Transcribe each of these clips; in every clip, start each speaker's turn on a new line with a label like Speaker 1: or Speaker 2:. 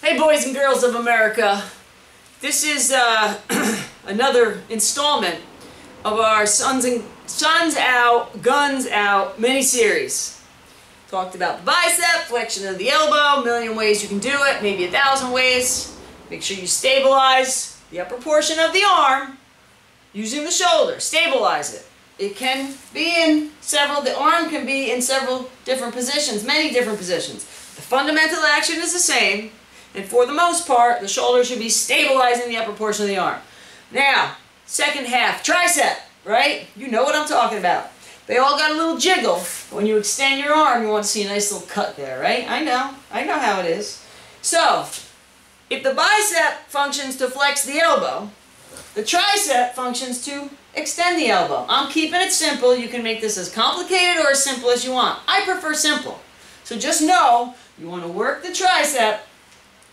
Speaker 1: Hey boys and girls of America, this is another installment of our Sons Out, Guns Out mini-series. Talked about the bicep, flexion of the elbow, a million ways you can do it, maybe 1,000 ways. Make sure you stabilize the upper portion of the arm using the shoulder. Stabilize it. It can be in the arm can be in several different positions, many different positions. The fundamental action is the same. And for the most part, the shoulder should be stabilizing the upper portion of the arm. Now, second half, tricep, right? You know what I'm talking about. They all got a little jiggle. When you extend your arm, you want to see a nice little cut there, right? I know how it is. So, if the bicep functions to flex the elbow, the tricep functions to extend the elbow. I'm keeping it simple. You can make this as complicated or as simple as you want. I prefer simple. So just know, you want to work the tricep.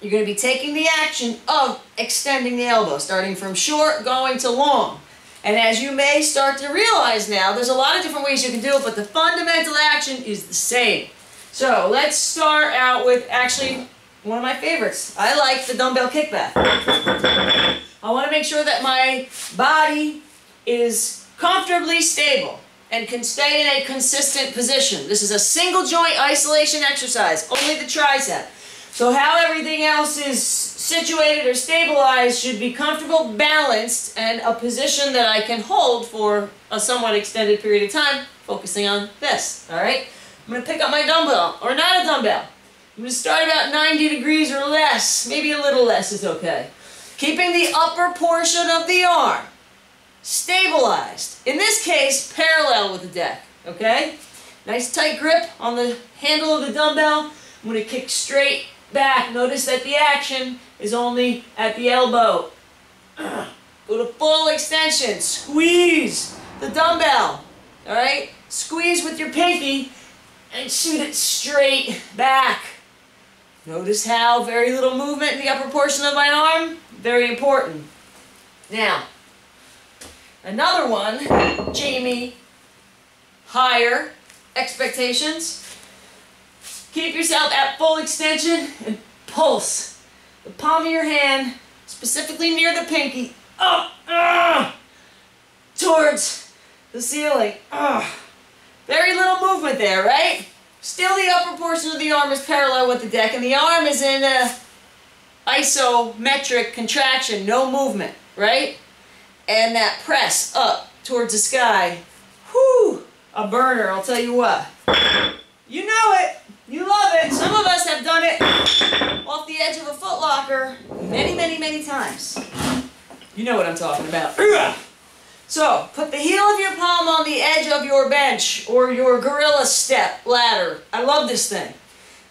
Speaker 1: You're going to be taking the action of extending the elbow, starting from short, going to long. And as you may start to realize now, there's a lot of different ways you can do it, but the fundamental action is the same. So let's start out with actually one of my favorites. I like the dumbbell kickback. I want to make sure that my body is comfortably stable and can stay in a consistent position. This is a single joint isolation exercise, only the tricep. So how everything else is situated or stabilized should be comfortable, balanced, and a position that I can hold for a somewhat extended period of time, focusing on this, all right? I'm going to pick up my dumbbell, or not a dumbbell. I'm going to start about 90 degrees or less, maybe a little less is okay. Keeping the upper portion of the arm stabilized, in this case, parallel with the deck, okay? Nice tight grip on the handle of the dumbbell. I'm going to kick straight back. Notice that the action is only at the elbow. Go to full extension. Squeeze the dumbbell. Alright? Squeeze with your pinky and shoot it straight back. Notice how very little movement in the upper portion of my arm. Very important. Now, another one, Jamie, higher expectations. Keep yourself at full extension and pulse the palm of your hand, specifically near the pinky, towards the ceiling. Very little movement there, right? Still the upper portion of the arm is parallel with the deck, and the arm is in a isometric contraction, no movement, right? And that press up towards the sky, whew, a burner, I'll tell you what. You know it. You love it. Some of us have done it off the edge of a Foot Locker many, many, many times. You know what I'm talking about. So, put the heel of your palm on the edge of your bench or your gorilla step ladder. I love this thing.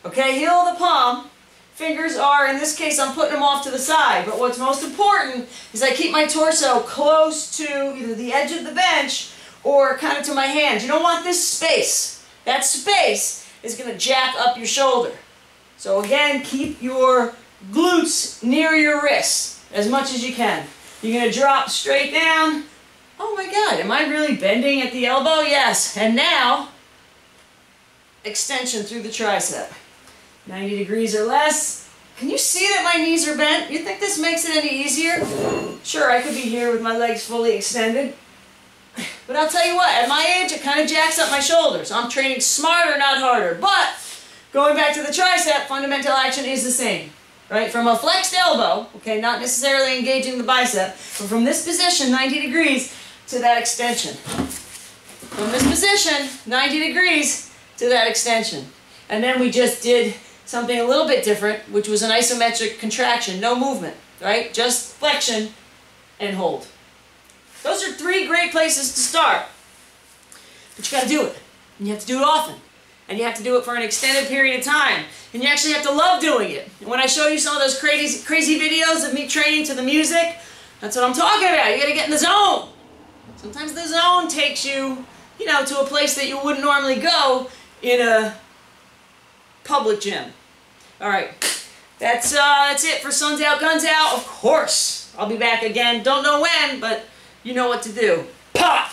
Speaker 1: Okay, heel of the palm. Fingers are, in this case, I'm putting them off to the side. But what's most important is I keep my torso close to either the edge of the bench or kind of to my hands. You don't want this space. That space is going to jack up your shoulder. So again, keep your glutes near your wrists as much as you can. You're going to drop straight down. Oh my God, am I really bending at the elbow? Yes. And now, extension through the tricep. 90 degrees or less. Can you see that my knees are bent? You think this makes it any easier? Sure, I could be here with my legs fully extended. But I'll tell you what, at my age, it kind of jacks up my shoulders. I'm training smarter, not harder. But, going back to the tricep, fundamental action is the same. Right? From a flexed elbow, okay, not necessarily engaging the bicep, but from this position, 90 degrees, to that extension. From this position, 90 degrees, to that extension. And then we just did something a little bit different, which was an isometric contraction, no movement, right? Just flexion and hold. Those are 3 great places to start. But you got to do it. And you have to do it often. And you have to do it for an extended period of time. And you actually have to love doing it. And when I show you some of those crazy videos of me training to the music, that's what I'm talking about. You got to get in the zone. Sometimes the zone takes you, to a place that you wouldn't normally go in a public gym. Alright. That's it for Sons Out, Guns Out. Of course, I'll be back again. Don't know when, but you know what to do. Pop!